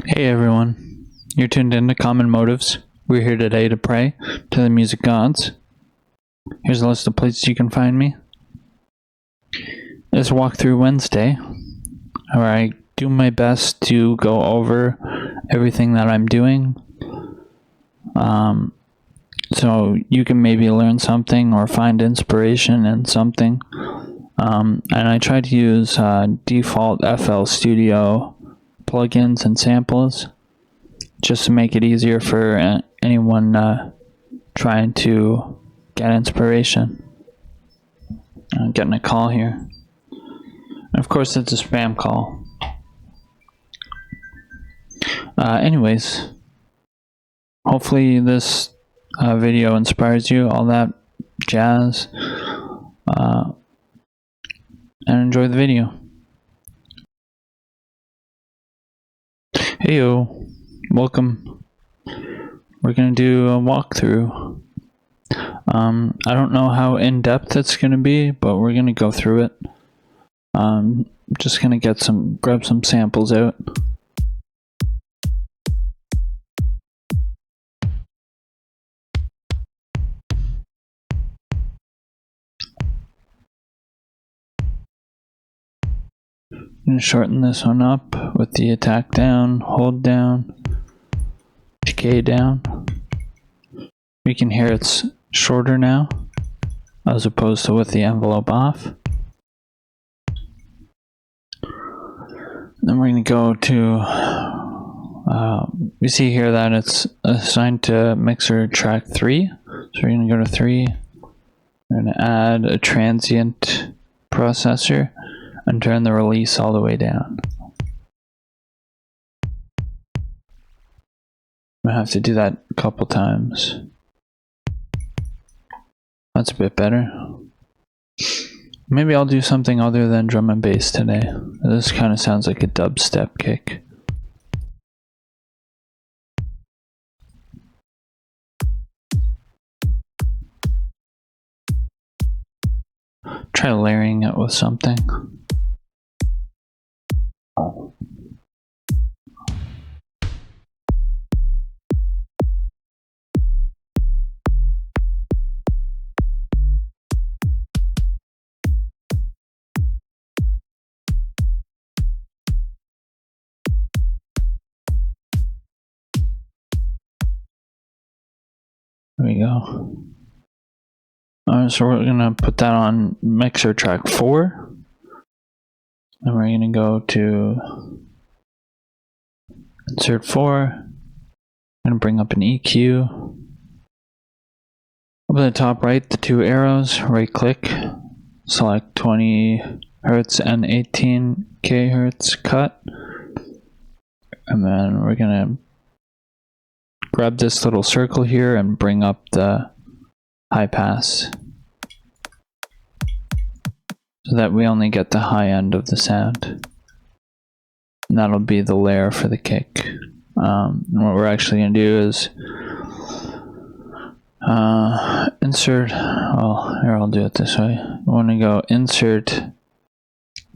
Hey everyone, you're tuned in to Common Motives. We're here today to pray to the music gods. Here's a list of places you can find me. It's Walkthrough Wednesday, where I do my best to go over everything that I'm doing. So you can maybe learn something or find inspiration in something. And I try to use default FL Studio plugins and samples just to make it easier for anyone trying to get inspiration. I'm getting a call here. And of course, it's a spam call. Anyways, hopefully this video inspires you, all that jazz, and enjoy the video. Heyo, welcome. We're gonna do a walkthrough. I don't know how in-depth it's gonna be, but we're gonna go through it. Just gonna grab some samples out. I'm gonna shorten this one up with the attack down, hold down, decay down. We can hear it's shorter now, as opposed to with the envelope off. Then we're going to go to, we see here that it's assigned to mixer track 3. So we're going to go to 3. We're going to add a transient processor and turn the release all the way down. I have to do that a couple times. That's a bit better. Maybe I'll do something other than drum and bass today. This kind of sounds like a dubstep kick. Try layering it with something. There we go. Alright, so we're gonna put that on mixer track 4. And we're gonna go to insert 4. I'm gonna bring up an EQ. Up at the top right, the 2 arrows, right click, select 20 Hz and 18 kHz cut. And then we're gonna grab this little circle here and bring up the high pass so that we only get the high end of the sound. And that'll be the layer for the kick. And what we're actually going to do is insert, well, here I'll do it this way. I want to go insert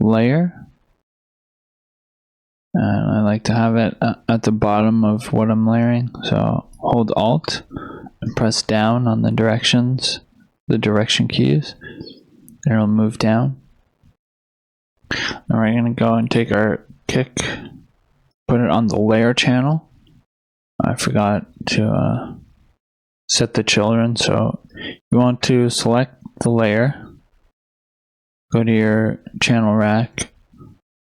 layer. And I like to have it at the bottom of what I'm layering. So hold Alt and press down on the directions, the direction keys. It'll move down. And we're going to go and take our kick, put it on the layer channel. I forgot to set the children, so you want to select the layer, go to your channel rack,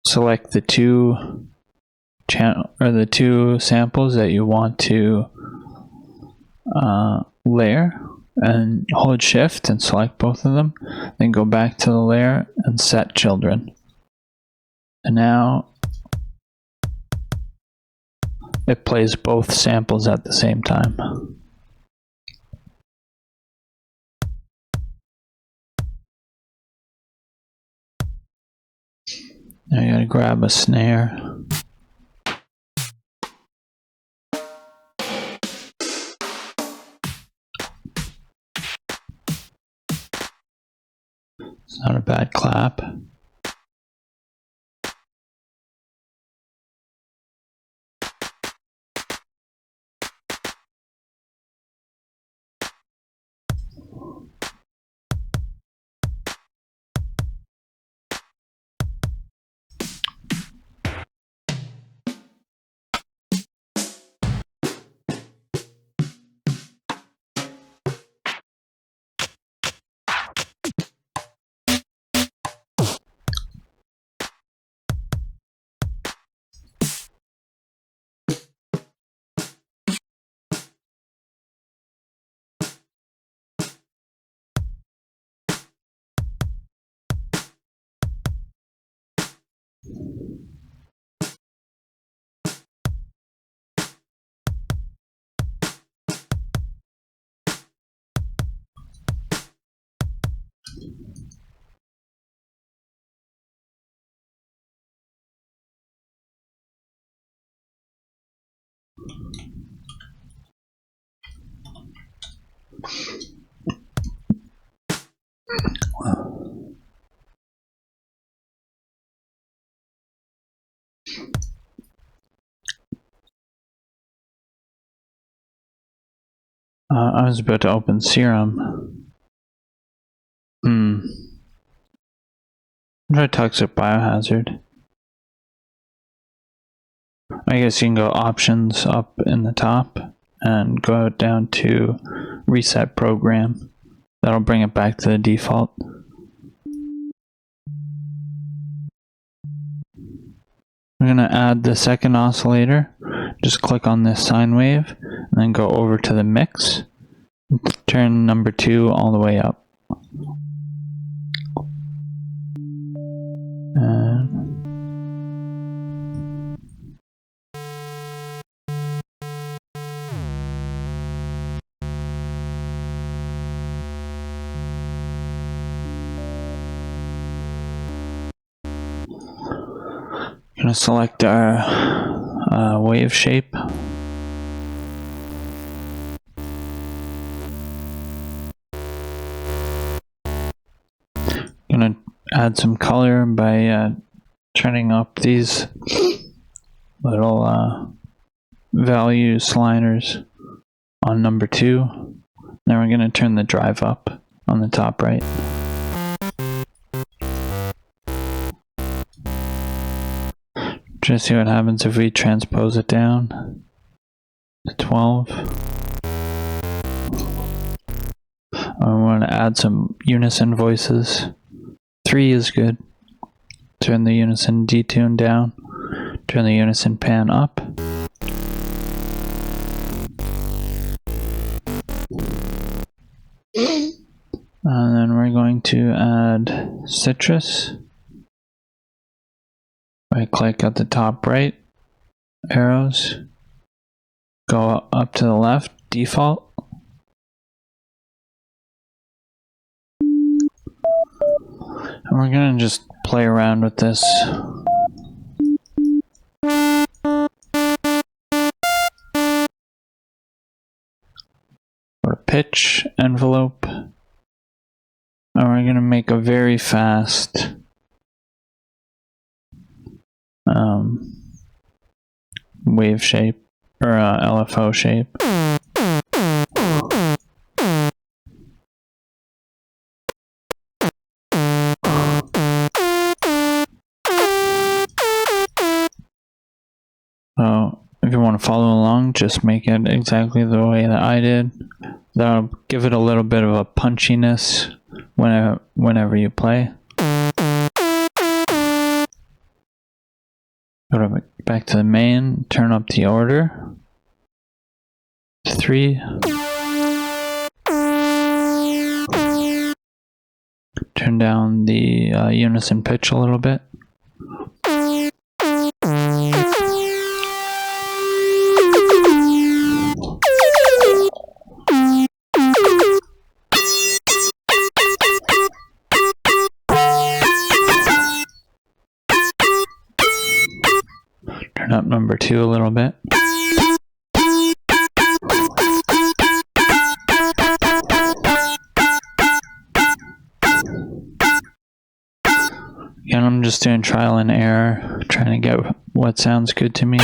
select the two samples that you want to layer, and hold shift and select both of them, then go back to the layer and set children. And now it plays both samples at the same time. Now you gotta grab a snare. It's not a bad clap. I was about to open Serum. Try Toxic Biohazard. I guess you can go Options up in the top and go down to Reset Program. That'll bring it back to the default. We're going to add the second oscillator. Just click on this sine wave and then go over to the mix. Turn number 2 all the way up. Gonna select our wave shape. Gonna add some color by turning up these little value sliders on number 2. Then we're gonna turn the drive up on the top right. Just see what happens if we transpose it down to 12. I want to add some unison voices. 3 is good. Turn the unison detune down. Turn the unison pan up. And then we're going to add citrus. Right click at the top right, arrows, go up to the left, default. And we're gonna just play around with this. Go to pitch envelope. And we're gonna make a very fast wave shape or LFO shape. So if you want to follow along, just make it exactly the way that I did. That'll give it a little bit of a punchiness whenever you play. Go back to the main, turn up the order. 3. Turn down the unison pitch a little bit. Turn up number 2 a little bit. And I'm just doing trial and error, trying to get what sounds good to me.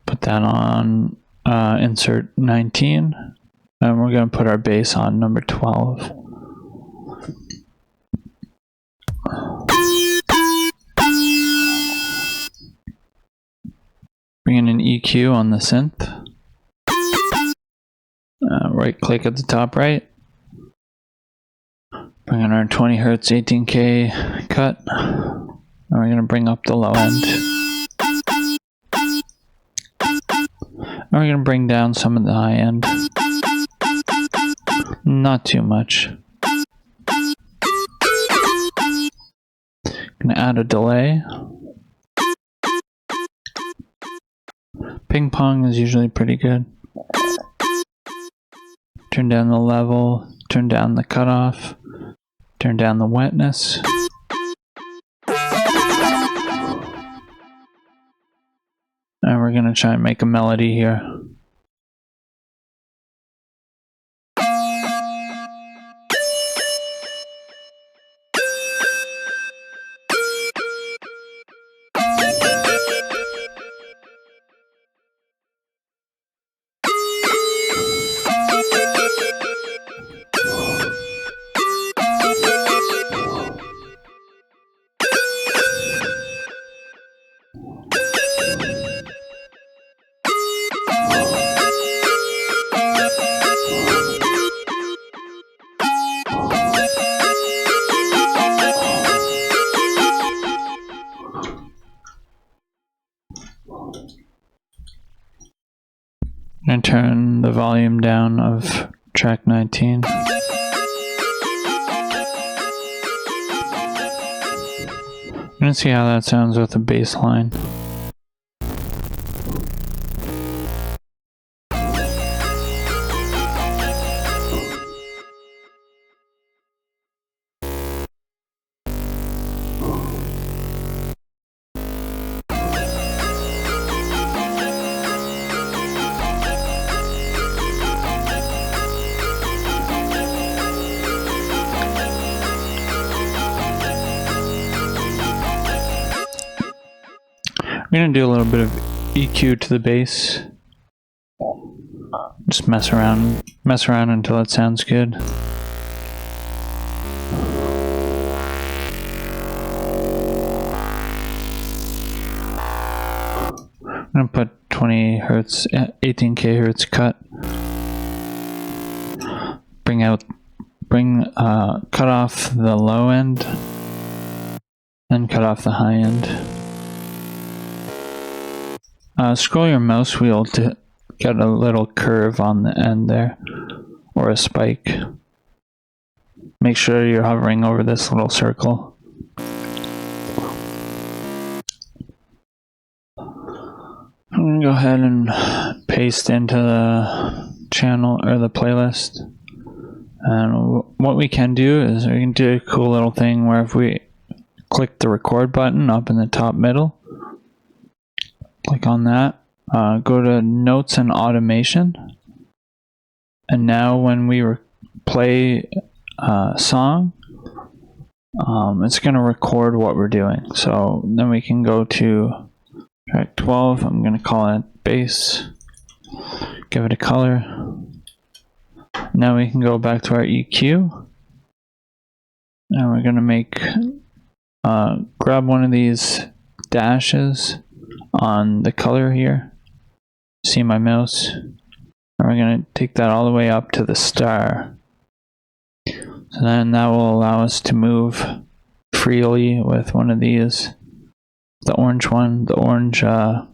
Put that on insert 19, and we're going to put our bass on number 12. Bring in an EQ on the synth. Right click at the top right. Bring in our 20 Hertz 18K cut. And we're going to bring up the low end. And we're going to bring down some of the high end. Not too much. gonna add a delay. Ping pong is usually pretty good. Turn down the level, turn down the cutoff, turn down the wetness. And we're gonna try and make a melody here. I'm gonna turn the volume down of track 19. I'm gonna see how that sounds with the bass line. I'm gonna do a little bit of EQ to the bass. Just mess around until it sounds good. I'm gonna put 20 hertz, 18K hertz cut. Cut off the low end, then cut off the high end. Scroll your mouse wheel to get a little curve on the end there, or a spike. Make sure you're hovering over this little circle. I'm gonna go ahead and paste into the channel or the playlist. And what we can do is we can do a cool little thing where if we click the record button up in the top middle, click on that, go to notes and automation, and now when we play a song, it's going to record what we're doing. So then we can go to track 12. I'm going to call it bass, give it a color. Now we can go back to our EQ, and we're going to make grab one of these dashes on the color here. See my mouse? And we're going to take that all the way up to the star. So then that will allow us to move freely with one of these. The orange one, the orange, I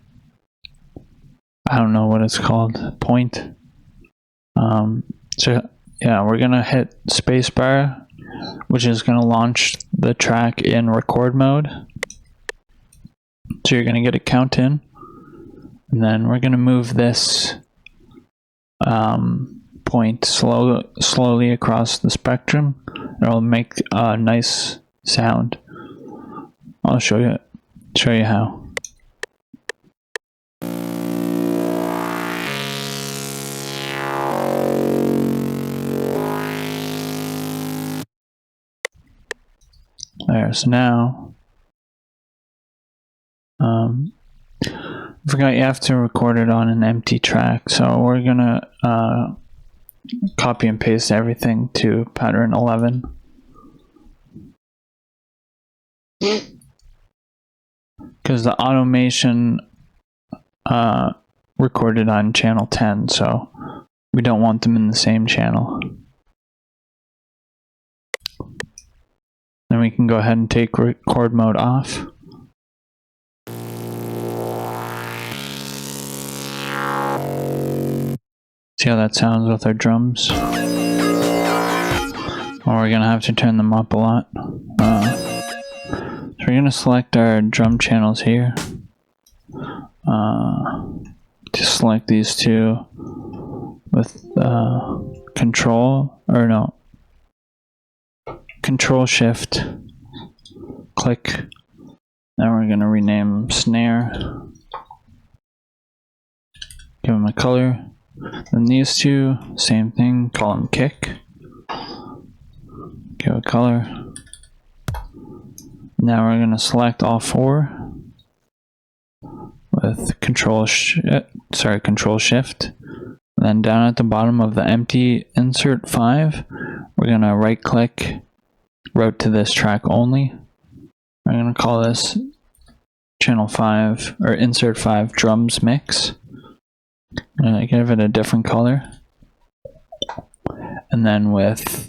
don't know what it's called, point. So yeah, we're going to hit spacebar, which is going to launch the track in record mode. So you're going to get a count in, and then we're going to move this point slowly across the spectrum. It'll make a nice sound. I'll show you how. There, so now I forgot you have to record it on an empty track, so we're gonna copy and paste everything to pattern 11. Because the automation recorded on channel 10, so we don't want them in the same channel. Then we can go ahead and take record mode off. See how that sounds with our drums? Or we're gonna have to turn them up a lot. So we're we're going to select our drum channels here. Just select these two with Control Shift, click. Now we're going to rename snare, give them a color. Then these two, same thing, call them kick, give a color. Now we're going to select all four with Control Shift. Then down at the bottom of the empty insert 5, we're going to right click, route to this track only. We're going to call this channel 5 or insert 5 drums mix. I'm going to give it a different color. And then with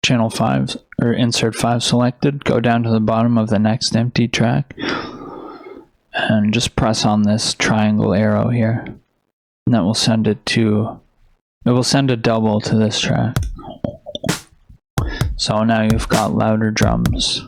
channel 5 or insert 5 selected, go down to the bottom of the next empty track and just press on this triangle arrow here, and that will send it will send a double to this track. So now you've got louder drums.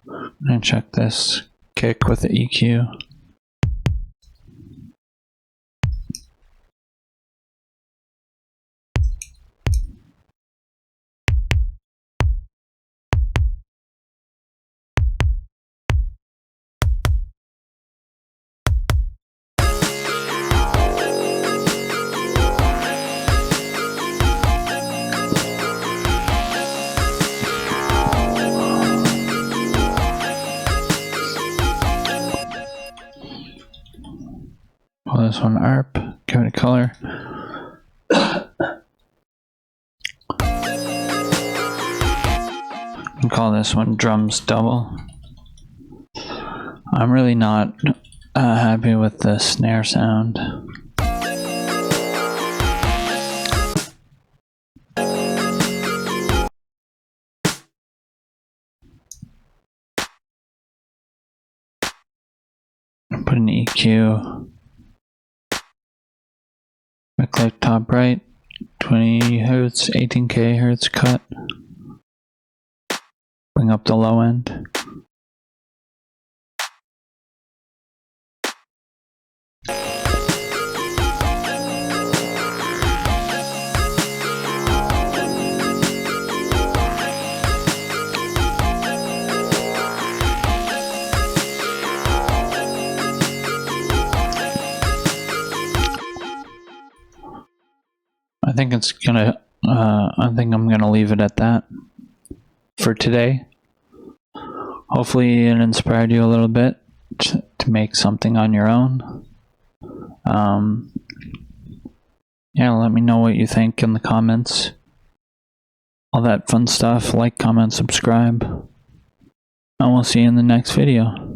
I'm gonna check this kick with the EQ. Call this one ARP, give it a color. And call this one drums double. I'm really not happy with the snare sound. Put an EQ. I click top right, 20 hertz, 18k hertz cut. Bring up the low end. I think I'm gonna leave it at that for today. Hopefully it inspired you a little bit to make something on your own. Yeah, let me know what you think in the comments. All that fun stuff. Like, comment, subscribe. And we'll see you in the next video.